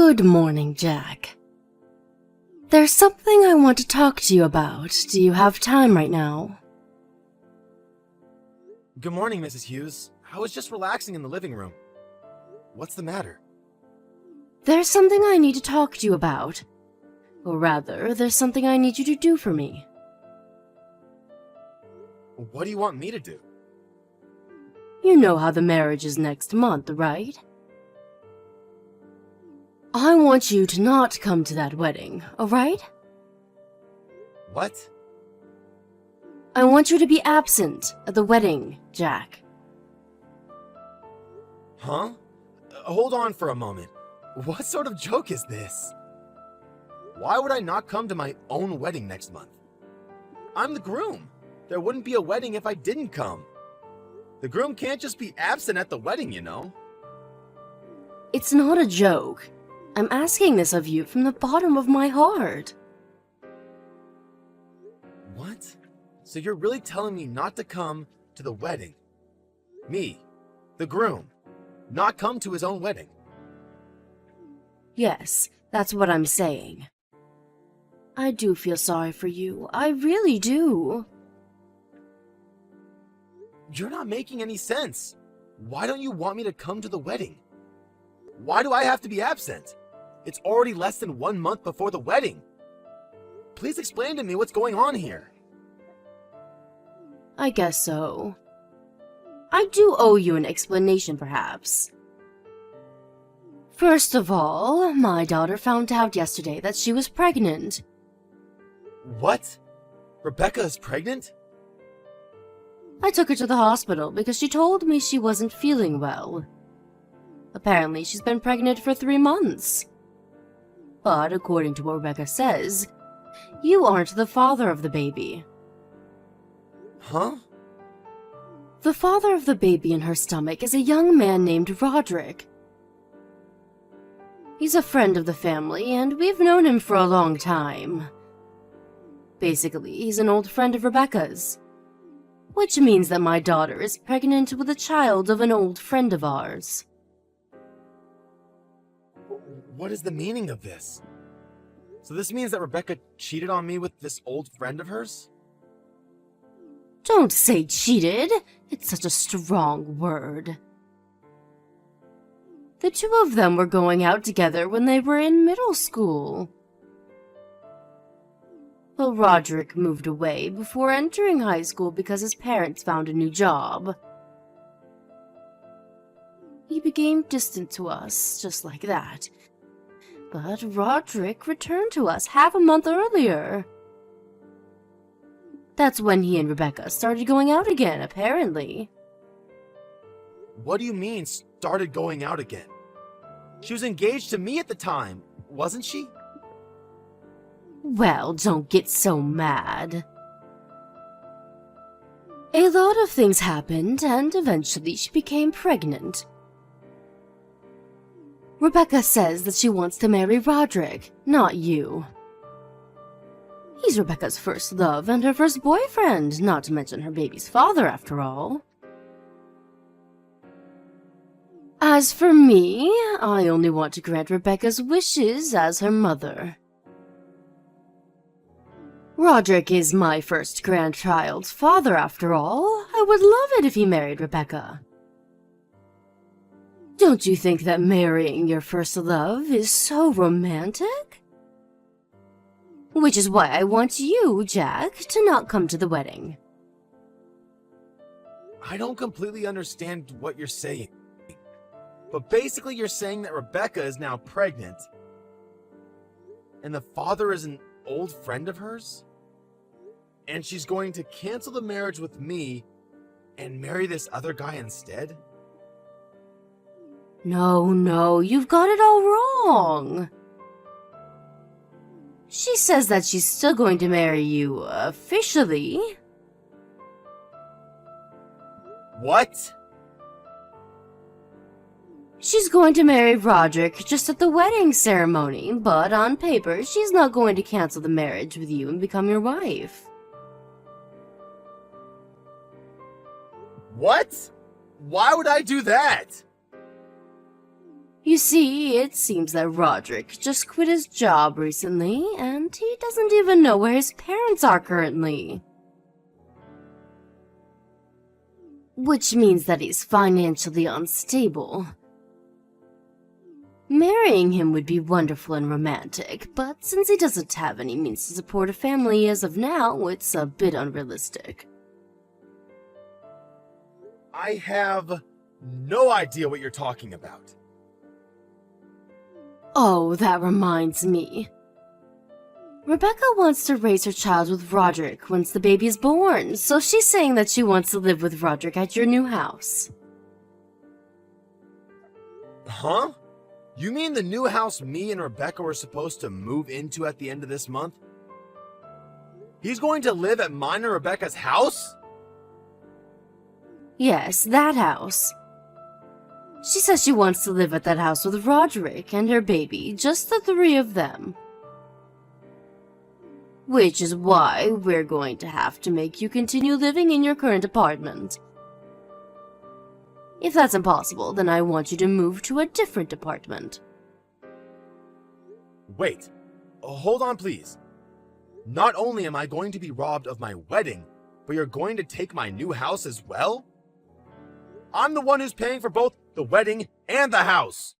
Good morning, Jack. There's something I want to talk to you about. Do you have time right now? Good morning, Mrs. Hughes. I was just relaxing in the living room. What's the matter? There's something I need to talk to you about. Or rather, there's something I need you to do for me. What do you want me to do? You know how the marriage is next month, right? I want you to not come to that wedding, alright? What? I want you to be absent at the wedding, Jack. Huh? Hold on for a moment. What sort of joke is this? Why would I not come to my own wedding next month? I'm the groom. There wouldn't be a wedding if I didn't come. The groom can't just be absent at the wedding, you know. It's not a joke. I'm asking this of you from the bottom of my heart. What? So you're really telling me not to come to the wedding? Me, the groom, not come to his own wedding? Yes, that's what I'm saying. I do feel sorry for you. I really do. You're not making any sense. Why don't you want me to come to the wedding? Why do I have to be absent? It's already less than 1 month before the wedding. Please explain to me what's going on here. I guess so. I do owe you an explanation, perhaps. First of all, my daughter found out yesterday that she was pregnant. What? Rebecca is pregnant? I took her to the hospital because she told me she wasn't feeling well. Apparently, she's been pregnant for 3 months. But according to what Rebecca says, you aren't the father of the baby. Huh? The father of the baby in her stomach is a young man named Roderick. He's a friend of the family, and we've known him for a long time. Basically, he's an old friend of Rebecca's. Which means that my daughter is pregnant with a child of an old friend of ours. What is the meaning of this? So this means that Rebecca cheated on me with this old friend of hers? Don't say cheated. It's such a strong word. The two of them were going out together when they were in middle school. But Roderick moved away before entering high school because his parents found a new job. He became distant to us, just like that. But Roderick returned to us half a month earlier. That's when he and Rebecca started going out again, apparently. What do you mean, started going out again? She was engaged to me at the time, wasn't she? Well, don't get so mad. A lot of things happened, and eventually she became pregnant. Rebecca says that she wants to marry Roderick, not you. He's Rebecca's first love and her first boyfriend, not to mention her baby's father, after all. As for me, I only want to grant Rebecca's wishes as her mother. Roderick is my first grandchild's father, after all. I would love it if he married Rebecca. Don't you think that marrying your first love is so romantic? Which is why I want you, Jack, to not come to the wedding. I don't completely understand what you're saying. But basically you're saying that Rebecca is now pregnant. And the father is an old friend of hers? And she's going to cancel the marriage with me and marry this other guy instead? No, you've got it all wrong. She says that she's still going to marry you officially. What? She's going to marry Roderick just at the wedding ceremony, but on paper, she's not going to cancel the marriage with you and become your wife. What? Why would I do that? You see, it seems that Roderick just quit his job recently, and he doesn't even know where his parents are currently. Which means that he's financially unstable. Marrying him would be wonderful and romantic, but since he doesn't have any means to support a family as of now, it's a bit unrealistic. I have no idea what you're talking about. Oh, that reminds me. Rebecca wants to raise her child with Roderick once the baby is born, so she's saying that she wants to live with Roderick at your new house. Huh? You mean the new house me and Rebecca were supposed to move into at the end of this month? He's going to live at mine and Rebecca's house? Yes, that house. She says she wants to live at that house with Roderick and her baby, just the three of them. Which is why we're going to have to make you continue living in your current apartment. If that's impossible, then I want you to move to a different apartment. Wait, hold on please. Not only am I going to be robbed of my wedding, but you're going to take my new house as well? I'm the one who's paying for both the wedding and the house.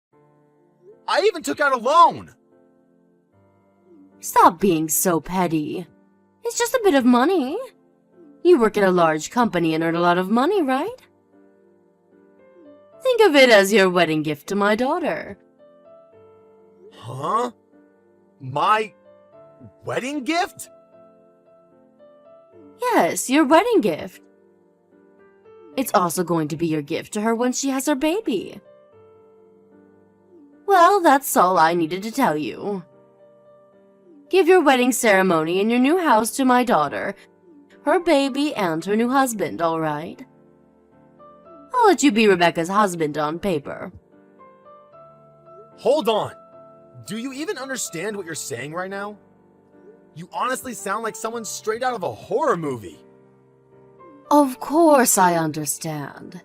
I even took out a loan. Stop being so petty. It's just a bit of money. You work at a large company and earn a lot of money, right? Think of it as your wedding gift to my daughter. Huh? My wedding gift? Yes, your wedding gift. It's also going to be your gift to her when she has her baby. Well, that's all I needed to tell you. Give your wedding ceremony in your new house to my daughter, her baby, and her new husband, all right? I'll let you be Rebecca's husband on paper. Hold on. Do you even understand what you're saying right now? You honestly sound like someone straight out of a horror movie. Of course I understand.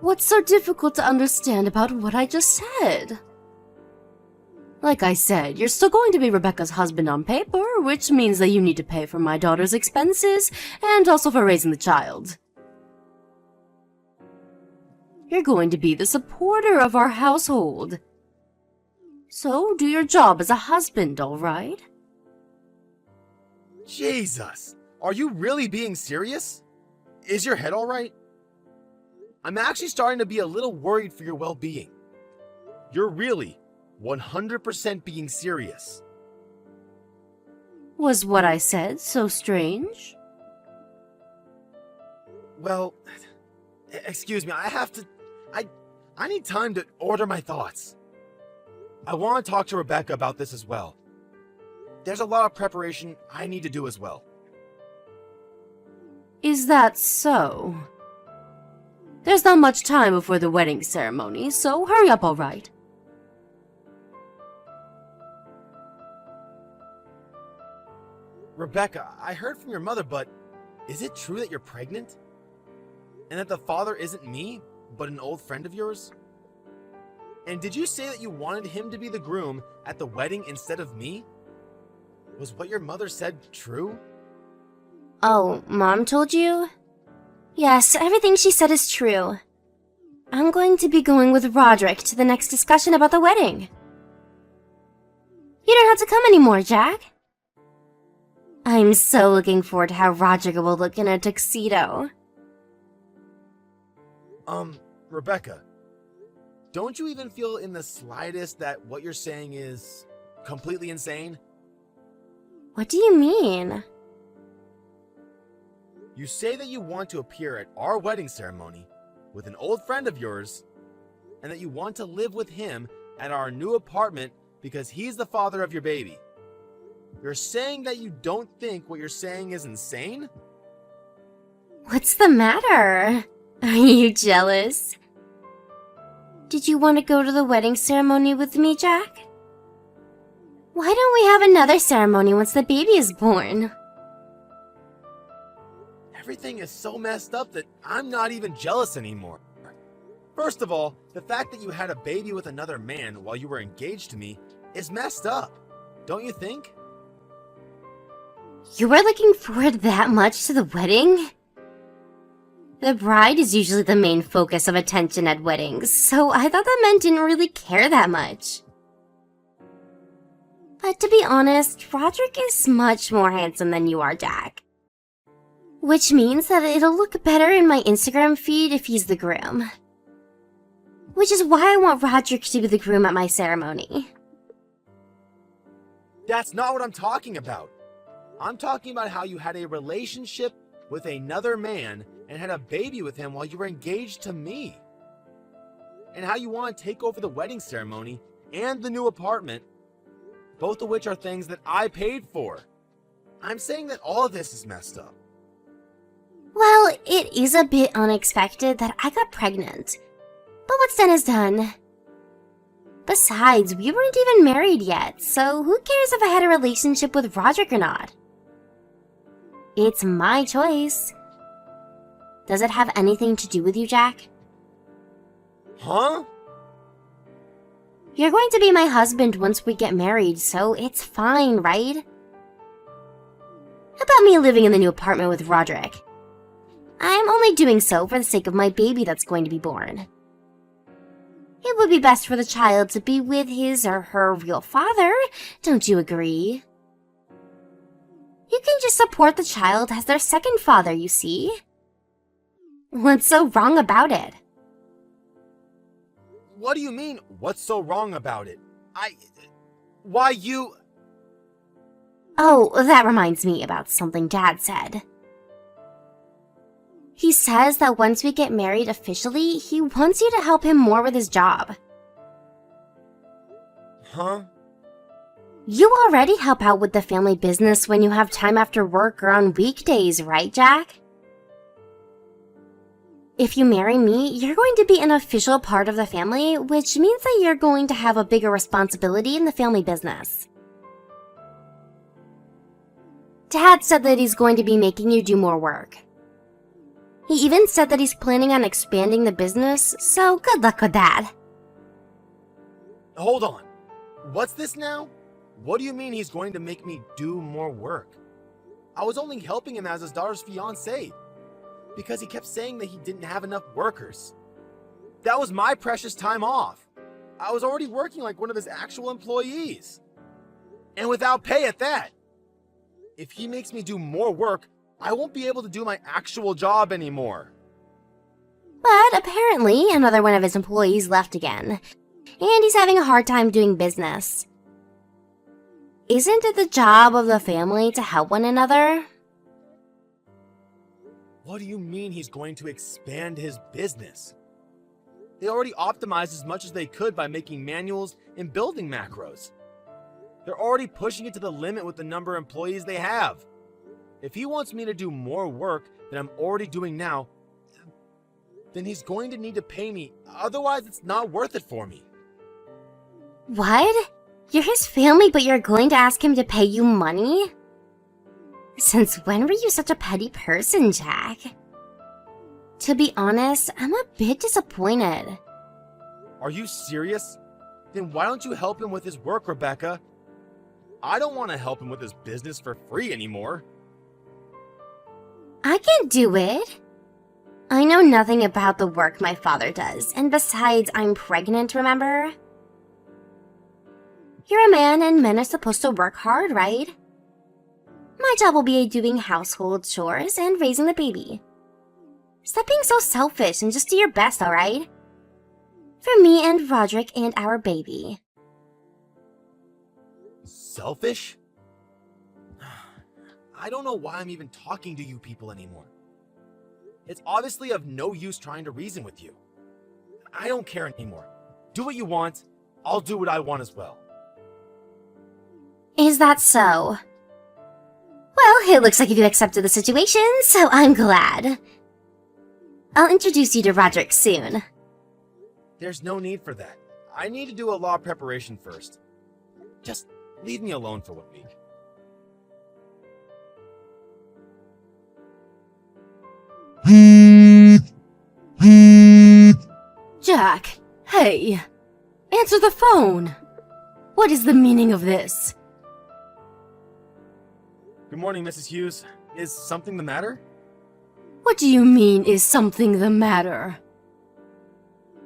What's so difficult to understand about what I just said? Like I said, you're still going to be Rebecca's husband on paper, which means that you need to pay for my daughter's expenses and also for raising the child. You're going to be the supporter of our household. So do your job as a husband, all right? Jesus, are you really being serious? Is your head all right? I'm actually starting to be a little worried for your well-being. You're really 100% being serious. Was what I said so strange? Well, excuse me, I need time to order my thoughts. I want to talk to Rebecca about this as well. There's a lot of preparation I need to do as well. Is that so? There's not much time before the wedding ceremony, so hurry up, all right? Rebecca, I heard from your mother, but is it true that you're pregnant? And that the father isn't me, but an old friend of yours? And did you say that you wanted him to be the groom at the wedding instead of me? Was what your mother said true? Oh, Mom told you? Yes, everything she said is true. I'm going to be going with Roderick to the next discussion about the wedding. You don't have to come anymore, Jack. I'm so looking forward to how Roderick will look in a tuxedo. Rebecca, don't you even feel in the slightest that what you're saying is completely insane? What do you mean? You say that you want to appear at our wedding ceremony with an old friend of yours, and that you want to live with him at our new apartment because he's the father of your baby. You're saying that you don't think what you're saying is insane? What's the matter? Are you jealous? Did you want to go to the wedding ceremony with me, Jack? Why don't we have another ceremony once the baby is born? Everything is so messed up that I'm not even jealous anymore. First of all, the fact that you had a baby with another man while you were engaged to me is messed up, don't you think? You were looking forward that much to the wedding? The bride is usually the main focus of attention at weddings, so I thought the men didn't really care that much. But to be honest, Roderick is much more handsome than you are, Jack. Which means that it'll look better in my Instagram feed if he's the groom. Which is why I want Roderick to be the groom at my ceremony. That's not what I'm talking about. I'm talking about how you had a relationship with another man and had a baby with him while you were engaged to me. And how you want to take over the wedding ceremony and the new apartment, both of which are things that I paid for. I'm saying that all of this is messed up. Well, it is a bit unexpected that I got pregnant. But what's done is done. Besides, we weren't even married yet, so who cares if I had a relationship with Roderick or not? It's my choice. Does it have anything to do with you, Jack? Huh? You're going to be my husband once we get married, so it's fine, right? How about me living in the new apartment with Roderick? I'm only doing so for the sake of my baby that's going to be born. It would be best for the child to be with his or her real father, don't you agree? You can just support the child as their second father, you see? What's so wrong about it? What do you mean, what's so wrong about it? Why you... Oh, that reminds me about something Dad said. He says that once we get married officially, he wants you to help him more with his job. Huh? You already help out with the family business when you have time after work or on weekdays, right, Jack? If you marry me, you're going to be an official part of the family, which means that you're going to have a bigger responsibility in the family business. Dad said that he's going to be making you do more work. He even said that he's planning on expanding the business, so good luck with that. Hold on. What's this now? What do you mean he's going to make me do more work? I was only helping him as his daughter's fiancée, because he kept saying that he didn't have enough workers. That was my precious time off. I was already working like one of his actual employees. And without pay at that. If he makes me do more work, I won't be able to do my actual job anymore. But apparently, another one of his employees left again, and he's having a hard time doing business. Isn't it the job of the family to help one another? What do you mean he's going to expand his business? They already optimized as much as they could by making manuals and building macros. They're already pushing it to the limit with the number of employees they have. If he wants me to do more work than I'm already doing now, then he's going to need to pay me, otherwise it's not worth it for me. What? You're his family, but you're going to ask him to pay you money? Since when were you such a petty person, Jack? To be honest, I'm a bit disappointed. Are you serious? Then why don't you help him with his work, Rebecca? I don't want to help him with his business for free anymore. I can do it. I know nothing about the work my father does, and besides, I'm pregnant, remember? You're a man, and men are supposed to work hard, right? My job will be doing household chores and raising the baby. Stop being so selfish and just do your best, alright? For me and Roderick and our baby. Selfish? I don't know why I'm even talking to you people anymore. It's obviously of no use trying to reason with you. I don't care anymore. Do what you want. I'll do what I want as well. Is that so? Well, it looks like you accepted the situation, so I'm glad. I'll introduce you to Roderick soon. There's no need for that. I need to do a law preparation first. Just leave me alone for 1 week. Jack, hey, answer the phone. What is the meaning of this? Good morning, Mrs. Hughes. Is something the matter? What do you mean, is something the matter?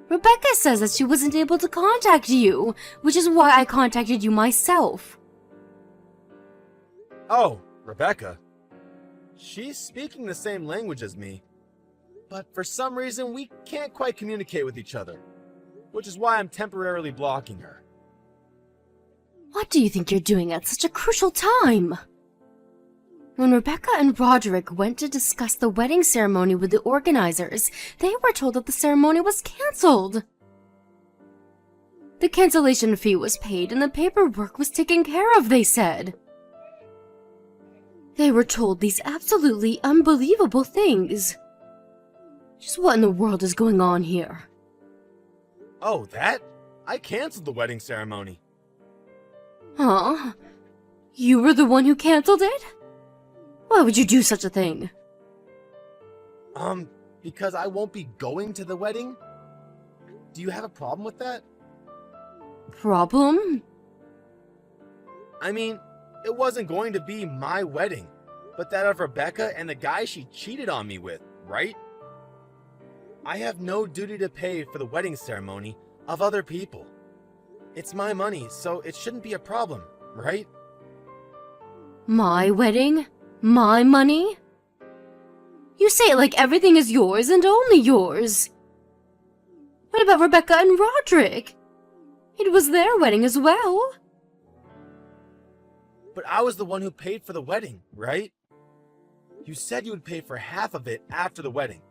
Rebecca says that she wasn't able to contact you, which is why I contacted you myself. Oh, Rebecca. She's speaking the same language as me, but for some reason we can't quite communicate with each other, which is why I'm temporarily blocking her. What do you think you're doing at such a crucial time? When Rebecca and Roderick went to discuss the wedding ceremony with the organizers, they were told that the ceremony was cancelled. The cancellation fee was paid and the paperwork was taken care of, they said. They were told these absolutely unbelievable things. Just what in the world is going on here? Oh, that? I canceled the wedding ceremony. Huh? You were the one who cancelled it? Why would you do such a thing? Because I won't be going to the wedding? Do you have a problem with that? Problem? I mean, it wasn't going to be my wedding, but that of Rebecca and the guy she cheated on me with, right? I have no duty to pay for the wedding ceremony of other people. It's my money, so it shouldn't be a problem, right? My wedding? My money? You say it like everything is yours and only yours. What about Rebecca and Roderick? It was their wedding as well. But I was the one who paid for the wedding, right? You said you would pay for half of it after the wedding,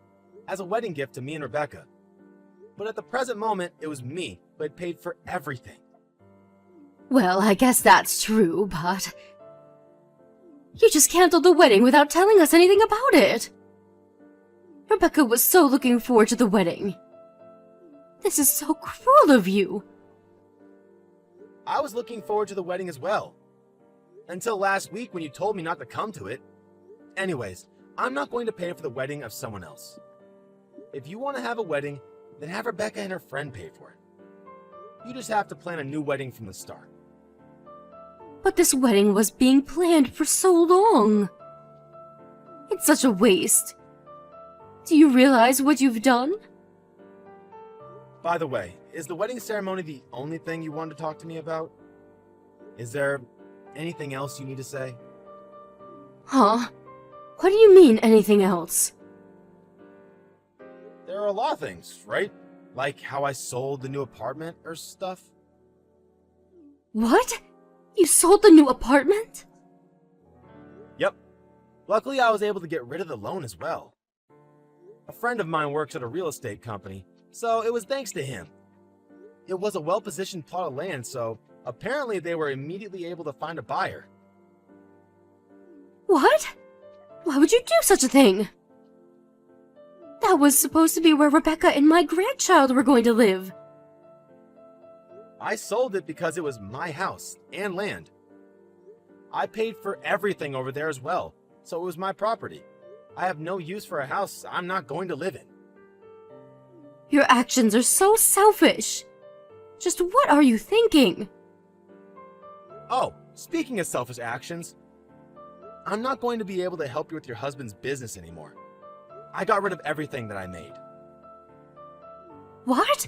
as a wedding gift to me and Rebecca. But at the present moment, it was me who had paid for everything. Well, I guess that's true, but... You just canceled the wedding without telling us anything about it. Rebecca was so looking forward to the wedding. This is so cruel of you. I was looking forward to the wedding as well. Until last week when you told me not to come to it. Anyways, I'm not going to pay for the wedding of someone else. If you want to have a wedding, then have Rebecca and her friend pay for it. You just have to plan a new wedding from the start. But this wedding was being planned for so long. It's such a waste. Do you realize what you've done? By the way, is the wedding ceremony the only thing you wanted to talk to me about? Is there anything else you need to say? Huh? What do you mean, anything else? There are a lot of things, right? Like how I sold the new apartment or stuff. What? You sold the new apartment? Yep. Luckily, I was able to get rid of the loan as well. A friend of mine works at a real estate company, so it was thanks to him. It was a well-positioned plot of land, so apparently they were immediately able to find a buyer. What? Why would you do such a thing? That was supposed to be where Rebecca and my grandchild were going to live. I sold it because it was my house and land. I paid for everything over there as well, so it was my property. I have no use for a house I'm not going to live in. Your actions are so selfish. Just what are you thinking? Oh, speaking of selfish actions, I'm not going to be able to help you with your husband's business anymore. I got rid of everything that I made. What?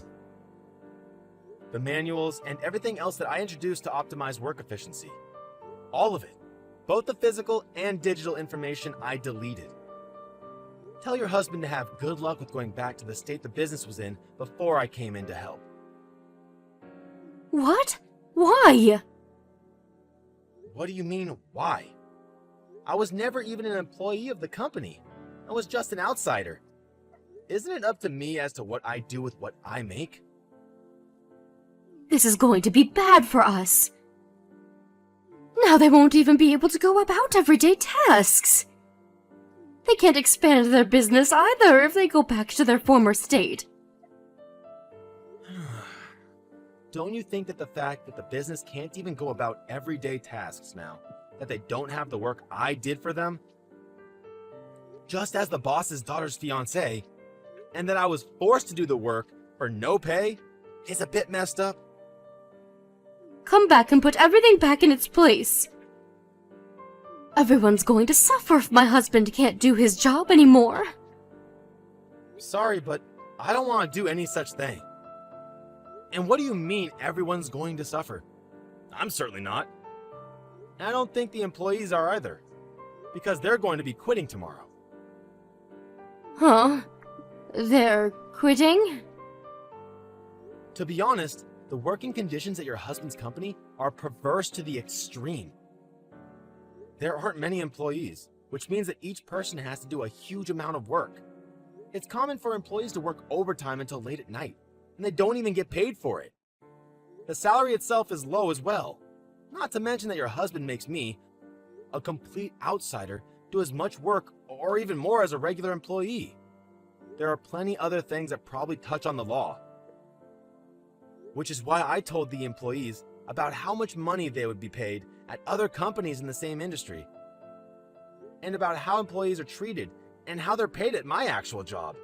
The manuals and everything else that I introduced to optimize work efficiency. All of it. Both the physical and digital information I deleted. Tell your husband to have good luck with going back to the state the business was in before I came in to help. What? Why? What do you mean, why? I was never even an employee of the company. I was just an outsider. Isn't it up to me as to what I do with what I make? This is going to be bad for us. Now they won't even be able to go about everyday tasks. They can't expand their business either if they go back to their former state. Don't you think that the fact that the business can't even go about everyday tasks now, that they don't have the work I did for them, just as the boss's daughter's fiancé, and that I was forced to do the work for no pay is a bit messed up. Come back and put everything back in its place. Everyone's going to suffer if my husband can't do his job anymore. Sorry, but I don't want to do any such thing. And what do you mean everyone's going to suffer? I'm certainly not. And I don't think the employees are either, because they're going to be quitting tomorrow. Huh? They're quitting? To be honest, the working conditions at your husband's company are perverse to the extreme. There aren't many employees, which means that each person has to do a huge amount of work. It's common for employees to work overtime until late at night, and they don't even get paid for it. The salary itself is low as well. Not to mention that your husband makes me, a complete outsider, do as much work or even more as a regular employee. There are plenty other things that probably touch on the law. Which is why I told the employees about how much money they would be paid at other companies in the same industry, and about how employees are treated and how they're paid at my actual job.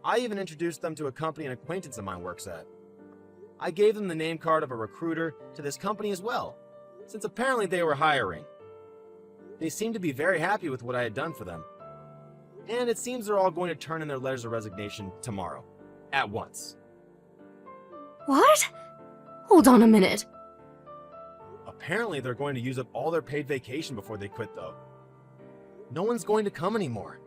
I even introduced them to a company an acquaintance of mine works at. I gave them the name card of a recruiter to this company as well, since apparently they were hiring. They seemed to be very happy with what I had done for them, and it seems they're all going to turn in their letters of resignation tomorrow, at once. What? Hold on a minute. Apparently they're going to use up all their paid vacation before they quit though. No one's going to come anymore.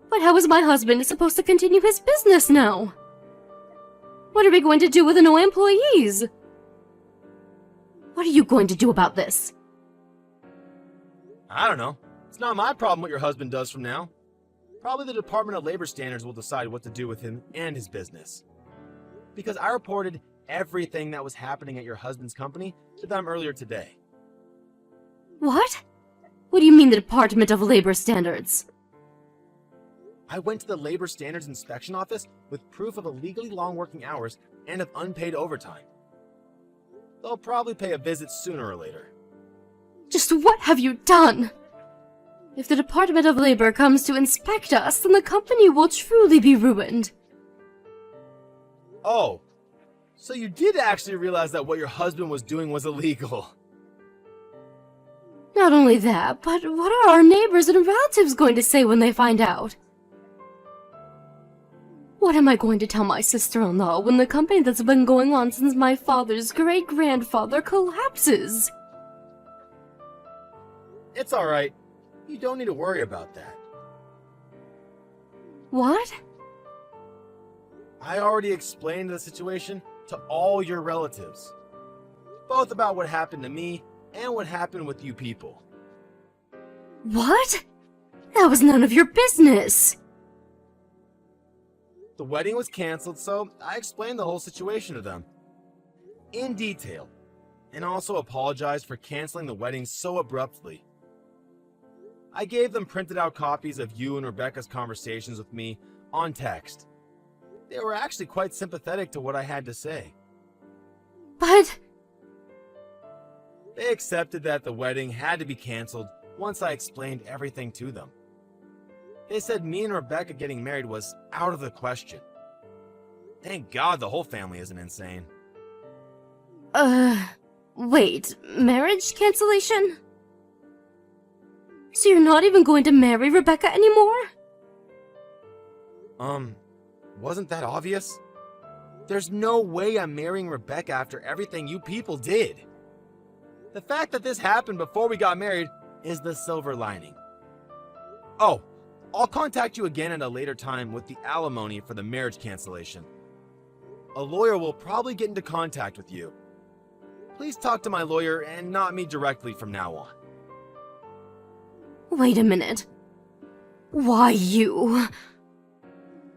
But how is my husband supposed to continue his business now? What are we going to do with the no employees? What are you going to do about this? I don't know. It's not my problem what your husband does from now. Probably the Department of Labor Standards will decide what to do with him and his business. Because I reported everything that was happening at your husband's company to them earlier today. What? What do you mean the Department of Labor Standards? I went to the Labor Standards Inspection Office with proof of illegally long working hours and of unpaid overtime. They'll probably pay a visit sooner or later. Just what have you done? If the Department of Labor comes to inspect us, then the company will truly be ruined. Oh, so you did actually realize that what your husband was doing was illegal. Not only that, but what are our neighbors and relatives going to say when they find out? What am I going to tell my sister-in-law when the company that's been going on since my father's great-grandfather collapses? It's alright. You don't need to worry about that. What? I already explained the situation to all your relatives. Both about what happened to me and what happened with you people. What? That was none of your business. The wedding was canceled, so I explained the whole situation to them. In detail. And also apologized for canceling the wedding so abruptly. I gave them printed out copies of you and Rebecca's conversations with me on text. They were actually quite sympathetic to what I had to say. But... They accepted that the wedding had to be canceled once I explained everything to them. They said me and Rebecca getting married was out of the question. Thank God the whole family isn't insane. Wait, marriage cancellation? So you're not even going to marry Rebecca anymore? Wasn't that obvious? There's no way I'm marrying Rebecca after everything you people did. The fact that this happened before we got married is the silver lining. Oh, I'll contact you again at a later time with the alimony for the marriage cancellation. A lawyer will probably get into contact with you. Please talk to my lawyer and not me directly from now on. Wait a minute. Why you?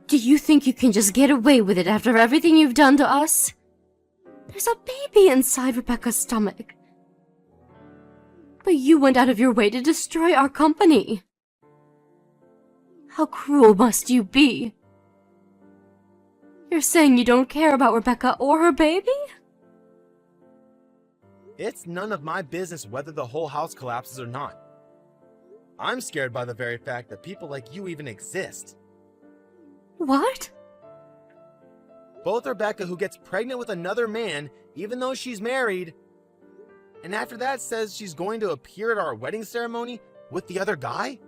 Do you think you can just get away with it after everything you've done to us? There's a baby inside Rebecca's stomach. But you went out of your way to destroy our company. How cruel must you be? You're saying you don't care about Rebecca or her baby? It's none of my business whether the whole house collapses or not. I'm scared by the very fact that people like you even exist. What? Both Rebecca, who gets pregnant with another man, even though she's married, and after that says she's going to appear at our wedding ceremony with the other guy,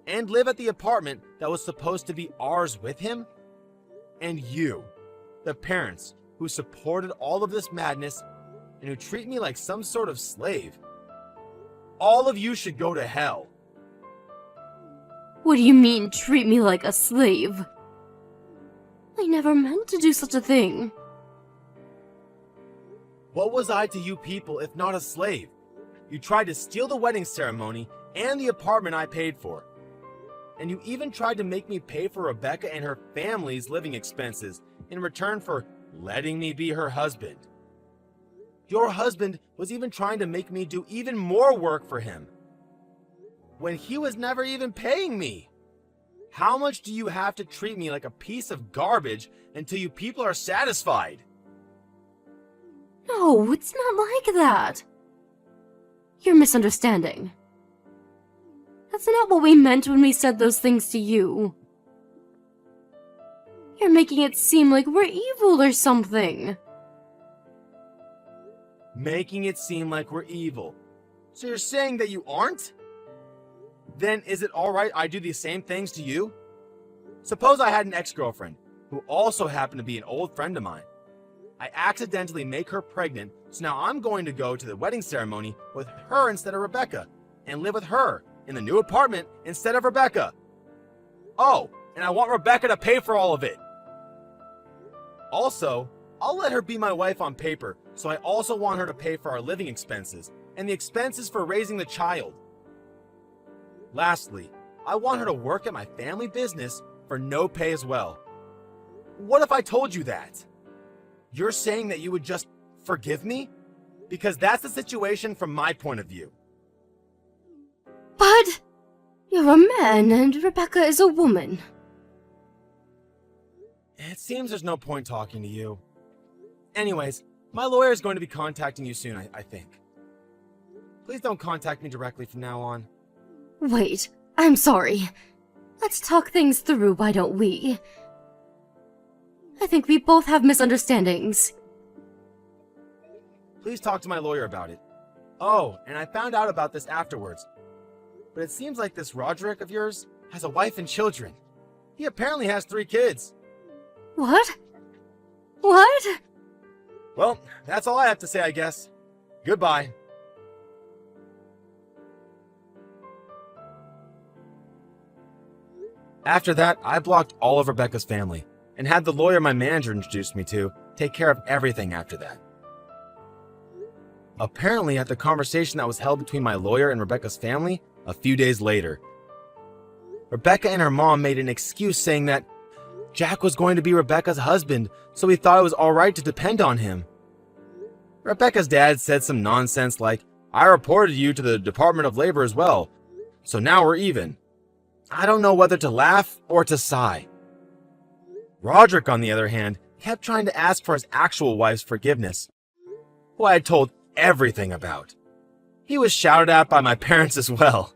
and live at the apartment that was supposed to be ours with him. And you, the parents who supported all of this madness and who treat me like some sort of slave. All of you should go to hell. What do you mean, treat me like a slave? I never meant to do such a thing. What was I to you people if not a slave? You tried to steal the wedding ceremony and the apartment I paid for. And you even tried to make me pay for Rebecca and her family's living expenses in return for letting me be her husband. Your husband was even trying to make me do even more work for him, when he was never even paying me. How much do you have to treat me like a piece of garbage until you people are satisfied? No, it's not like that. You're misunderstanding. That's not what we meant when we said those things to you. You're making it seem like we're evil or something. Making it seem like we're evil. So you're saying that you aren't? Then is it alright I do these same things to you? Suppose I had an ex-girlfriend who also happened to be an old friend of mine. I accidentally make her pregnant, so now I'm going to go to the wedding ceremony with her instead of Rebecca and live with her in the new apartment instead of Rebecca. Oh, and I want Rebecca to pay for all of it. Also, I'll let her be my wife on paper, so I also want her to pay for our living expenses and the expenses for raising the child. Lastly, I want her to work at my family business for no pay as well. What if I told you that? You're saying that you would just forgive me? Because that's the situation from my point of view. But you're a man and Rebecca is a woman. It seems there's no point talking to you. Anyways, my lawyer is going to be contacting you soon, I think. Please don't contact me directly from now on. Wait, I'm sorry. Let's talk things through, why don't we? I think we both have misunderstandings. Please talk to my lawyer about it. Oh, and I found out about this afterwards. But it seems like this Roderick of yours has a wife and children. He apparently has 3 kids. What? What? Well, that's all I have to say, I guess. Goodbye. After that, I blocked all of Rebecca's family and had the lawyer my manager introduced me to take care of everything after that. Apparently, at the conversation that was held between my lawyer and Rebecca's family a few days later, Rebecca and her mom made an excuse saying that Jack was going to be Rebecca's husband, so he thought it was alright to depend on him. Rebecca's dad said some nonsense like, I reported you to the Department of Labor as well, so now we're even. I don't know whether to laugh or to sigh. Roderick, on the other hand, kept trying to ask for his actual wife's forgiveness, who I had told everything about. He was shouted at by my parents as well.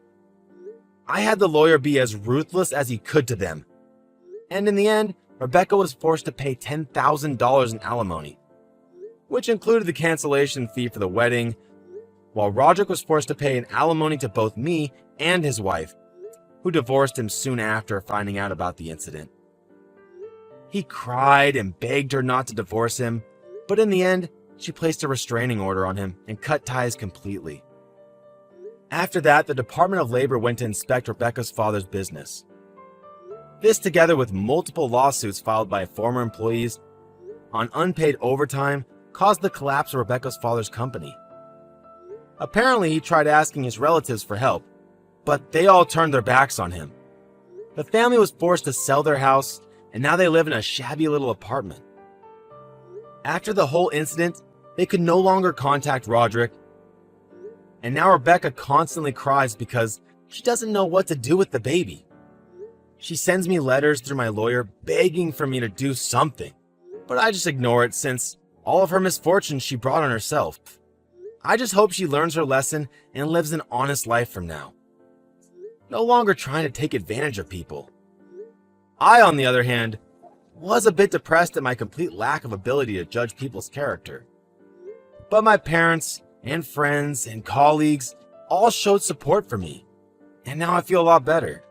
I had the lawyer be as ruthless as he could to them. And in the end, Rebecca was forced to pay $10,000 in alimony, which included the cancellation fee for the wedding, while Roderick was forced to pay an alimony to both me and his wife, who divorced him soon after finding out about the incident. He cried and begged her not to divorce him, but in the end, she placed a restraining order on him and cut ties completely. After that, the Department of Labor went to inspect Rebecca's father's business. This, together with multiple lawsuits filed by former employees on unpaid overtime, caused the collapse of Rebecca's father's company. Apparently, he tried asking his relatives for help, but they all turned their backs on him. The family was forced to sell their house, and now they live in a shabby little apartment. After the whole incident, they could no longer contact Roderick, and now Rebecca constantly cries because she doesn't know what to do with the baby. She sends me letters through my lawyer begging for me to do something, but I just ignore it since all of her misfortunes she brought on herself. I just hope she learns her lesson and lives an honest life from now, no longer trying to take advantage of people. I, on the other hand, was a bit depressed at my complete lack of ability to judge people's character. But my parents and friends and colleagues all showed support for me, and now I feel a lot better.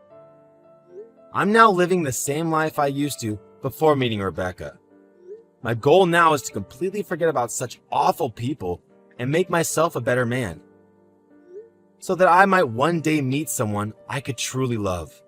I'm now living the same life I used to before meeting Rebecca. My goal now is to completely forget about such awful people and make myself a better man, so that I might one day meet someone I could truly love.